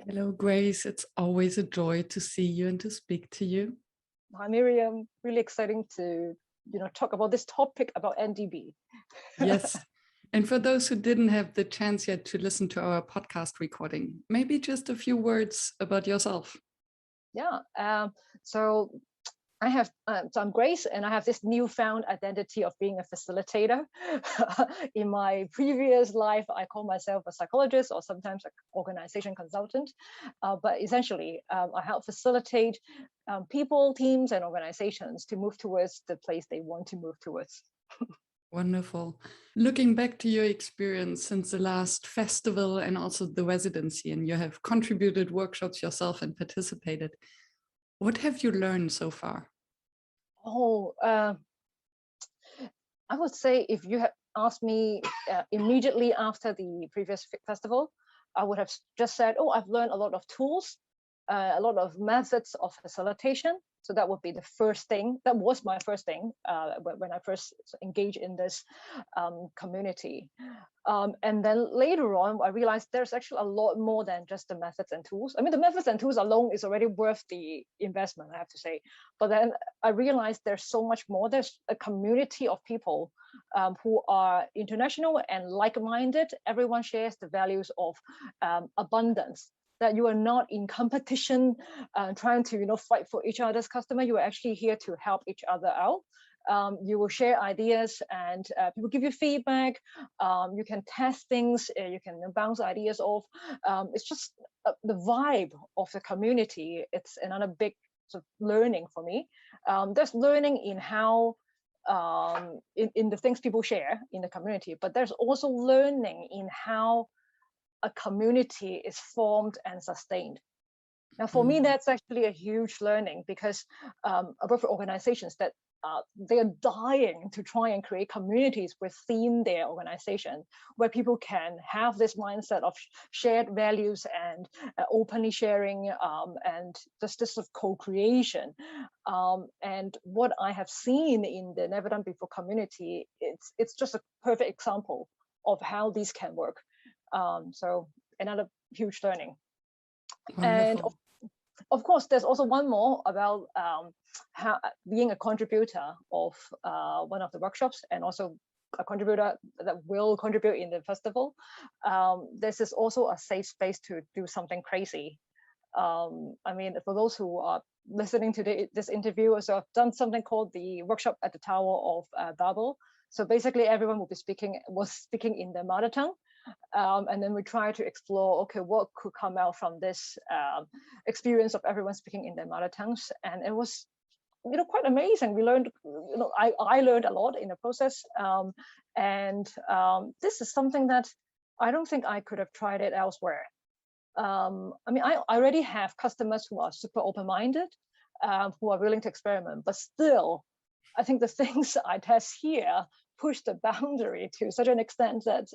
Hello, Grace. It's always a joy to see you and to speak to you. Hi, Miriam. Really exciting to talk about this topic about NDB. Yes. And for those who didn't have the chance yet to listen to our podcast recording, maybe just a few words about yourself. Yeah. So I'm Grace, and I have this newfound identity of being a facilitator. In my previous life, I call myself a psychologist or sometimes an organization consultant. But essentially, I help facilitate people, teams, and organizations to move towards the place they want to move towards. Wonderful. Looking back to your experience since the last festival and also the residency, and you have contributed workshops yourself and participated, what have you learned so far? I would say if you had asked me immediately after the previous festival, I would have just said, oh, I've learned a lot of tools, a lot of methods of facilitation. So that would be the first thing. That was my first thing when I first engaged in this community. And then later on, I realized there's actually a lot more than just the methods and tools. I mean, the methods and tools alone is already worth the investment, I have to say. But then I realized there's so much more. There's a community of people who are international and like-minded. Everyone shares the values of abundance, that you are not in competition trying to fight for each other's customer. You are actually here to help each other out. You will share ideas, and people give you feedback. You can test things, you can bounce ideas off. It's just the vibe of the community. It's another big sort of learning for me. There's learning in how in the things people share in the community, but there's also learning in how a community is formed and sustained. Now, for me, that's actually a huge learning, because I work for organizations that they're dying to try and create communities within their organization where people can have this mindset of shared values and openly sharing and just this sort of co-creation. And what I have seen in the Never Done Before community, it's just a perfect example of how these can work. So another huge learning. Wonderful. And of course, there's also one more about how being a contributor of one of the workshops, and also a contributor that will contribute in the festival. This is also a safe space to do something crazy. I mean, for those who are listening to this interview, so I've done something called the workshop at the Tower of Babel. So basically, everyone was speaking in their mother tongue. And then we try to explore, okay, what could come out from this experience of everyone speaking in their mother tongues. And it was, quite amazing. We learned, I learned a lot in the process. This is something that I don't think I could have tried it elsewhere. I mean, I already have customers who are super open-minded, who are willing to experiment, but still, I think the things I test here push the boundary to such an extent that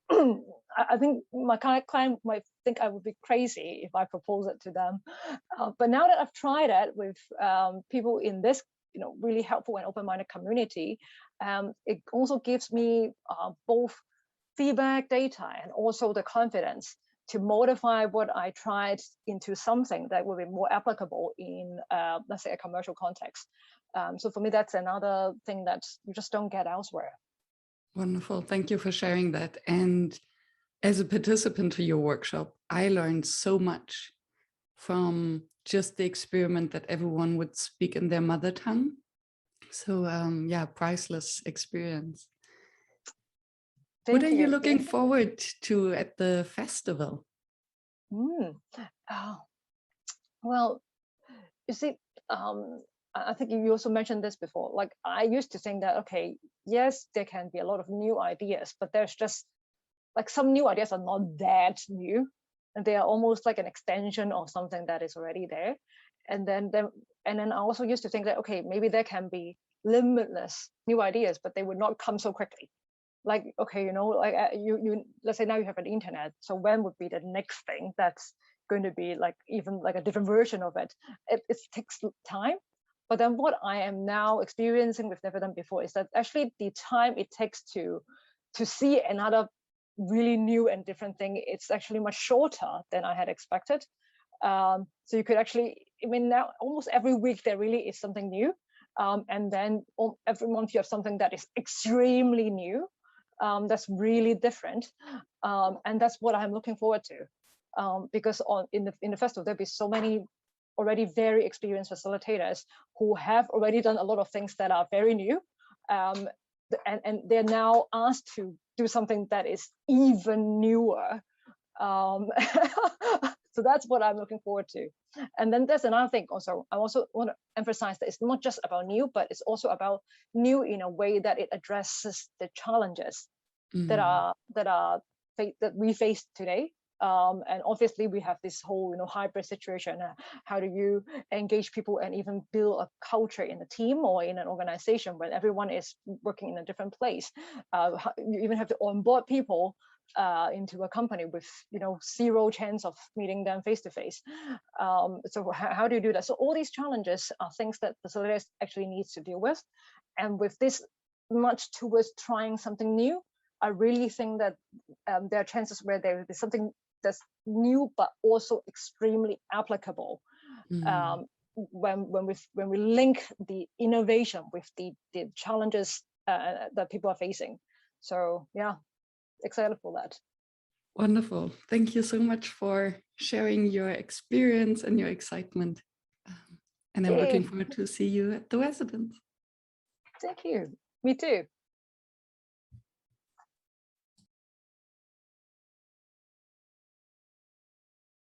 I think my client might think I would be crazy if I propose it to them. But now that I've tried it with people in this, really helpful and open-minded community, it also gives me both feedback, data, and also the confidence to modify what I tried into something that will be more applicable in, let's say, a commercial context. So for me, that's another thing that you just don't get elsewhere. Wonderful. Thank you for sharing that. And as a participant to your workshop, I learned so much from just the experiment that everyone would speak in their mother tongue. So yeah, priceless experience. What are you looking forward to at the festival? Well, you see, I think you also mentioned this before. Like, I used to think that, okay, yes, there can be a lot of new ideas, but there's just like some new ideas are not that new, and they are almost like an extension of something that is already there. And then I also used to think that, okay, maybe there can be limitless new ideas, but they would not come so quickly. Like, okay, like you let's say now you have an internet. So when would be the next thing that's going to be like even like a different version of it? It takes time. But then what I am now experiencing with Never Done Before is that actually the time it takes to see another really new and different thing, it's actually much shorter than I had expected. So you could actually, I mean, now almost every week there really is something new. And then every month you have something that is extremely new, that's really different. And that's what I'm looking forward to. Because in the festival, there'll be so many already very experienced facilitators who have already done a lot of things that are very new. And they're now asked to do something that is even newer. So that's what I'm looking forward to. And then there's another thing also. I also want to emphasize that it's not just about new, but it's also about new in a way that it addresses the challenges that we face today. And obviously we have this whole hybrid situation. How do you engage people and even build a culture in a team or in an organization when everyone is working in a different place? You even have to onboard people into a company with zero chance of meeting them face to face. So how do you do that? So all these challenges are things that facilitators actually needs to deal with. And with this much towards trying something new, I really think that there are chances where there is something that's new but also extremely applicable. When we link the innovation with the challenges that people are facing. So yeah, excited for that. Wonderful. Thank you so much for sharing your experience and your excitement. And I'm looking forward to see you at the Residents. Thank you. Me too.